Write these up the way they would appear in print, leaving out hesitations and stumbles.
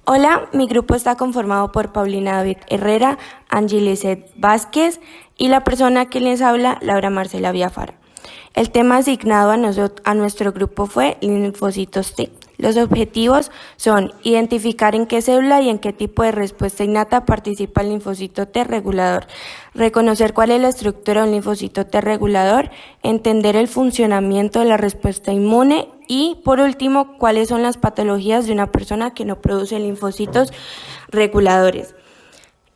Hola, mi grupo está conformado por Paulina David Herrera, Angie Lizeth Vázquez y la persona que les habla, Laura Marcela Biafara. El tema asignado a nuestro grupo fue linfocitos T. Los objetivos son identificar en qué célula y en qué tipo de respuesta innata participa el linfocito T regulador, reconocer cuál es la estructura de un linfocito T regulador, entender el funcionamiento de la respuesta inmune y, por último, cuáles son las patologías de una persona que no produce linfocitos reguladores.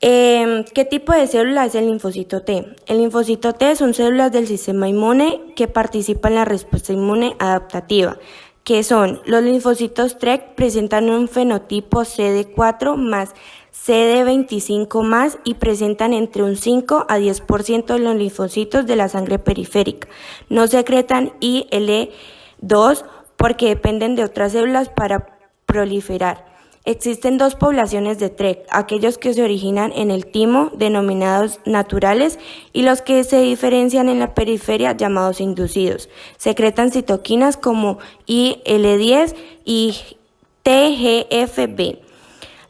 ¿Qué tipo de célula es el linfocito T? El linfocito T son células del sistema inmune que participan en la respuesta inmune adaptativa, que son los linfocitos TREG presentan un fenotipo CD4 más CD25 más y presentan entre un 5 a 10% de los linfocitos de la sangre periférica. No secretan IL-2 porque dependen de otras células para proliferar. Existen dos poblaciones de TREG, aquellos que se originan en el timo, denominados naturales, y los que se diferencian en la periferia, llamados inducidos. Secretan citoquinas como IL-10 y TGFB.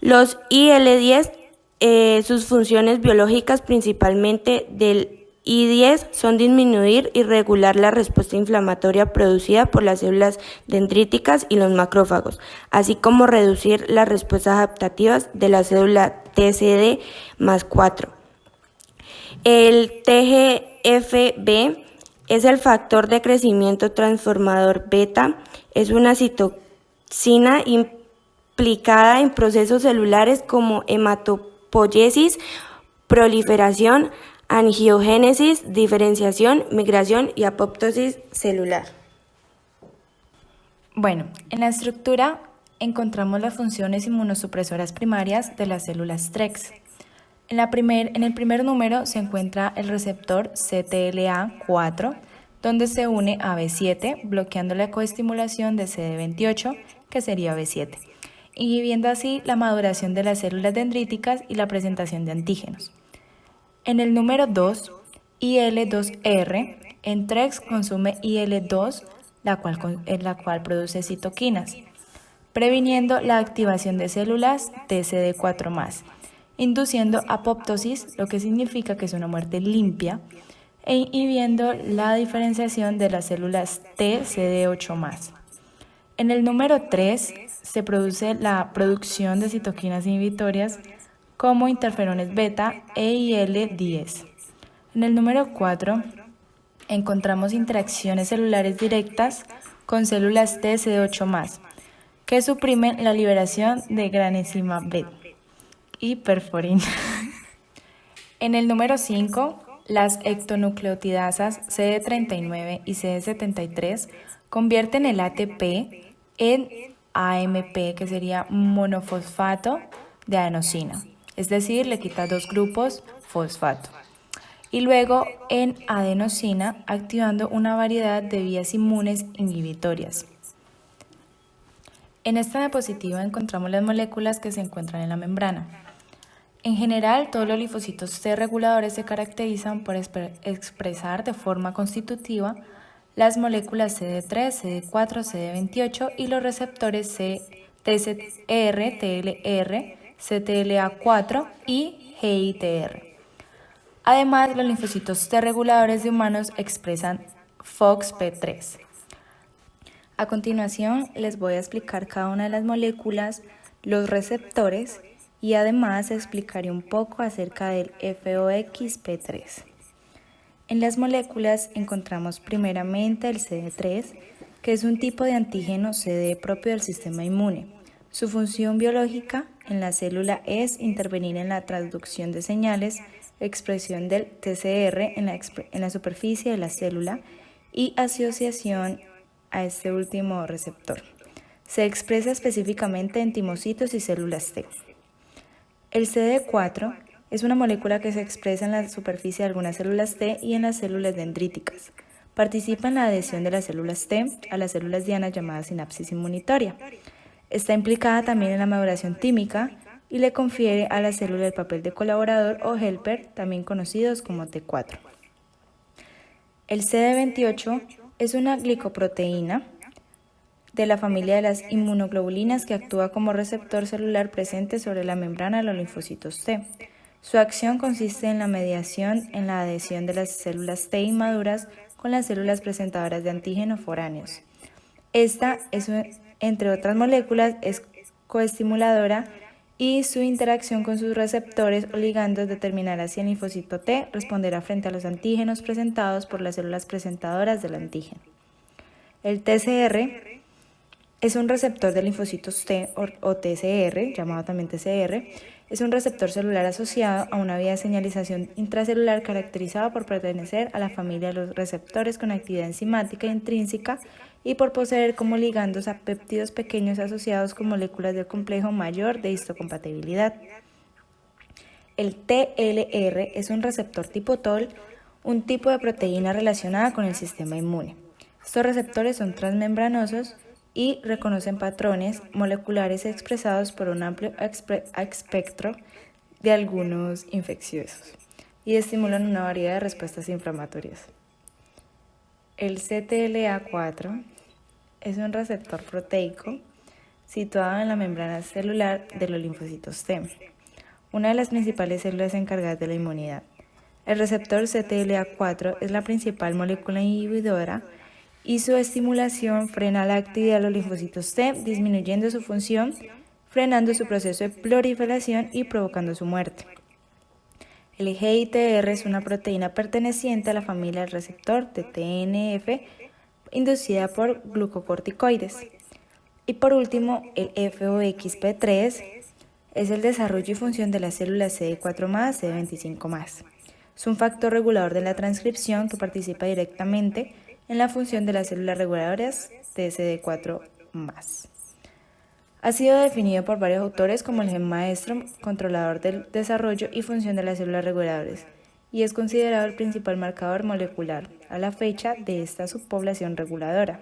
Los IL-10, sus funciones biológicas principalmente del I10 son disminuir y regular la respuesta inflamatoria producida por las células dendríticas y los macrófagos, así como reducir las respuestas adaptativas de la célula TCD más 4. El TGFB es el factor de crecimiento transformador beta, es una citocina implicada en procesos celulares como hematopoiesis, proliferación, angiogénesis, diferenciación, migración y apoptosis celular. Bueno, en la estructura encontramos las funciones inmunosupresoras primarias de las células TREX. En el primer número se encuentra el receptor CTLA4, donde se une a B7, bloqueando la coestimulación de CD28, que sería B7, inhibiendo así la maduración de las células dendríticas y la presentación de antígenos. En el número 2, IL-2R, en TREX consume IL-2, la cual produce citoquinas, previniendo la activación de células TCD4+, induciendo apoptosis, lo que significa que es una muerte limpia, e inhibiendo la diferenciación de las células TCD8+. En el número 3 se produce la producción de citoquinas inhibitorias como interferones beta e IL-10. En el número 4 encontramos interacciones celulares directas con células TCD8+, que suprimen la liberación de gran enzima B y perforin. En el número 5, las ectonucleotidasas CD39 y CD73 convierten el ATP en AMP, que sería monofosfato de adenosina, es decir, le quita 2 grupos fosfato, y luego en adenosina, activando una variedad de vías inmunes inhibitorias. En esta diapositiva encontramos las moléculas que se encuentran en la membrana. En general, todos los linfocitos T reguladores se caracterizan por expresar de forma constitutiva las moléculas CD3, CD4, CD28 y los receptores TCR, TLR, CTLA4 y GITR. Además, los linfocitos T reguladores de humanos expresan FOXP3. A continuación, les voy a explicar cada una de las moléculas, los receptores y además explicaré un poco acerca del FOXP3. En las moléculas encontramos primeramente el CD3, que es un tipo de antígeno CD propio del sistema inmune. Su función biológica en la célula es intervenir en la transducción de señales, expresión del TCR en la superficie de la célula y asociación a este último receptor. Se expresa específicamente en timocitos y células T. El CD4 es una molécula que se expresa en la superficie de algunas células T y en las células dendríticas. Participa en la adhesión de las células T a las células dianas llamadas sinapsis inmunitaria. Está implicada también en la maduración tímica y le confiere a la célula el papel de colaborador o helper, también conocidos como T4. El CD28 es una glicoproteína de la familia de las inmunoglobulinas que actúa como receptor celular presente sobre la membrana de los linfocitos T. Su acción consiste en la mediación en la adhesión de las células T inmaduras con las células presentadoras de antígeno foráneos. Esta, entre otras moléculas, es coestimuladora y su interacción con sus receptores o ligandos determinará si el linfocito T responderá frente a los antígenos presentados por las células presentadoras del antígeno. El TCR es un receptor de linfocitos T o TCR, llamado también TCR, es un receptor celular asociado a una vía de señalización intracelular caracterizada por pertenecer a la familia de los receptores con actividad enzimática intrínseca y por poseer como ligandos a péptidos pequeños asociados con moléculas del complejo mayor de histocompatibilidad. El TLR es un receptor tipo TOL, un tipo de proteína relacionada con el sistema inmune. Estos receptores son transmembranosos y reconocen patrones moleculares expresados por un amplio espectro de algunos infecciosos y estimulan una variedad de respuestas inflamatorias. El CTLA4 es un receptor proteico situado en la membrana celular de los linfocitos T, una de las principales células encargadas de la inmunidad. El receptor CTLA4 es la principal molécula inhibidora y su estimulación frena la actividad de los linfocitos T, disminuyendo su función, frenando su proceso de proliferación y provocando su muerte. El GITR es una proteína perteneciente a la familia del receptor de TNF, inducida por glucocorticoides. Y por último, el FOXP3 es el desarrollo y función de las células CD4+, CD25+. Es un factor regulador de la transcripción que participa directamente en la función de las células reguladoras de CD4+. Ha sido definido por varios autores como el gen maestro, controlador del desarrollo y función de las células reguladoras, y es considerado el principal marcador molecular a la fecha de esta subpoblación reguladora.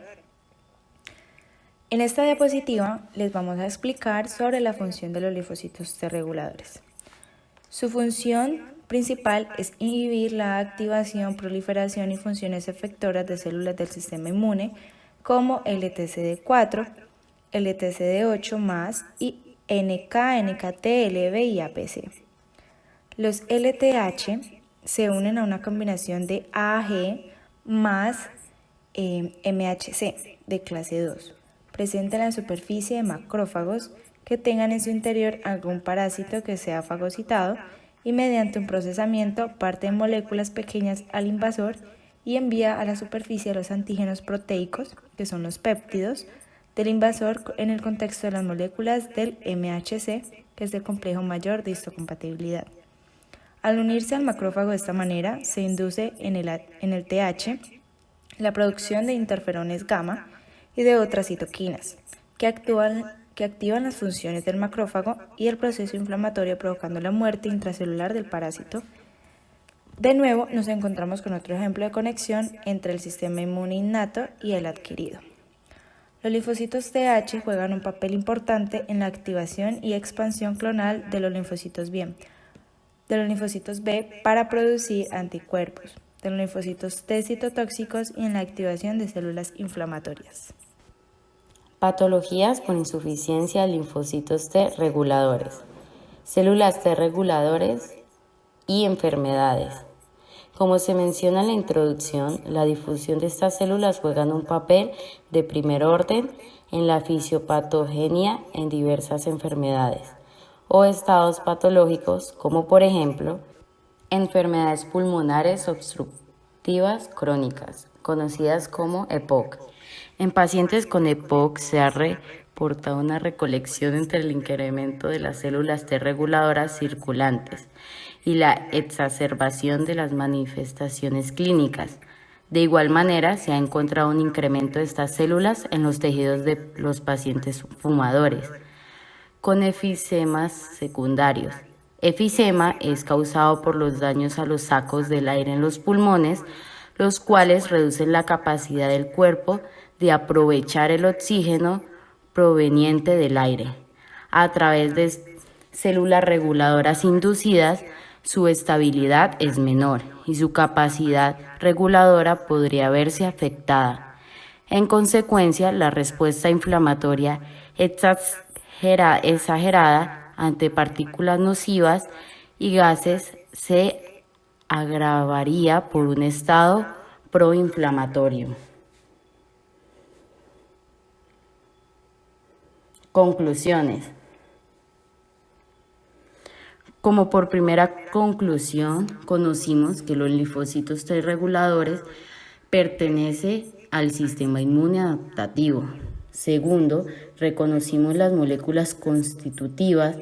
En esta diapositiva les vamos a explicar sobre la función de los linfocitos T reguladores. Su función principal es inhibir la activación, proliferación y funciones efectoras de células del sistema inmune como LTCD4, LTCD8+, y NK, NKT, LB y APC. Los LTH se unen a una combinación de AG más MHC de clase 2, presente en la superficie de macrófagos que tengan en su interior algún parásito que sea fagocitado y mediante un procesamiento parte en moléculas pequeñas al invasor y envía a la superficie los antígenos proteicos, que son los péptidos, del invasor en el contexto de las moléculas del MHC, que es el complejo mayor de histocompatibilidad. Al unirse al macrófago de esta manera, se induce en el TH la producción de interferones gamma y de otras citoquinas, que activan las funciones del macrófago y el proceso inflamatorio provocando la muerte intracelular del parásito. De nuevo, nos encontramos con otro ejemplo de conexión entre el sistema inmune innato y el adquirido. Los linfocitos TH juegan un papel importante en la activación y expansión clonal de los linfocitos B, para producir anticuerpos, de los linfocitos T citotóxicos y en la activación de células inflamatorias. Patologías con insuficiencia de linfocitos T reguladores, células T reguladores y enfermedades. Como se menciona en la introducción, la difusión de estas células juegan un papel de primer orden en la fisiopatogenia en diversas enfermedades o estados patológicos, como por ejemplo, enfermedades pulmonares obstructivas crónicas, conocidas como EPOC. En pacientes con EPOC se ha reportado una recolección entre el incremento de las células T reguladoras circulantes y la exacerbación de las manifestaciones clínicas. De igual manera, se ha encontrado un incremento de estas células en los tejidos de los pacientes fumadores, con efisemas secundarios. Efisema es causado por los daños a los sacos del aire en los pulmones, los cuales reducen la capacidad del cuerpo de aprovechar el oxígeno proveniente del aire. A través de células reguladoras inducidas, su estabilidad es menor y su capacidad reguladora podría verse afectada. En consecuencia, la respuesta inflamatoria exagerada ante partículas nocivas y gases se agravaría por un estado proinflamatorio. Conclusiones. Como por primera conclusión, conocimos que los linfocitos T reguladores pertenecen al sistema inmune adaptativo. Segundo, reconocimos las moléculas constitutivas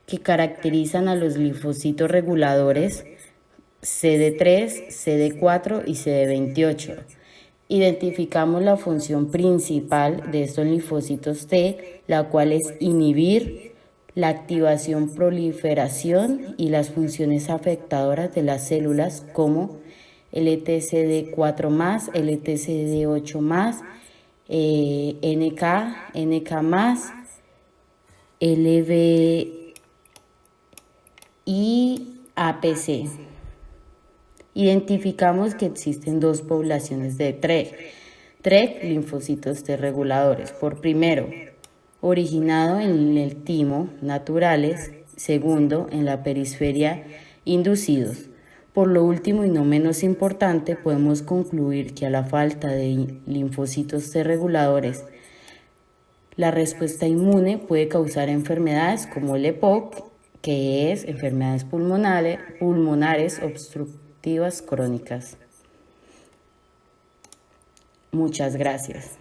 que caracterizan a los linfocitos reguladores CD3, CD4 y CD28. Identificamos la función principal de estos linfocitos T, la cual es inhibir la activación, proliferación y las funciones afectadoras de las células como LTCD4+, LTCD8+, NK, NK+, LV y APC. Identificamos que existen dos poblaciones de TREG, linfocitos T reguladores. Por primero, originado en el timo, naturales. Segundo, en la periferia, inducidos. Por lo último y no menos importante, podemos concluir que a la falta de linfocitos T reguladores, la respuesta inmune puede causar enfermedades como el EPOC, que es enfermedades pulmonares obstructivas crónicas. Muchas gracias.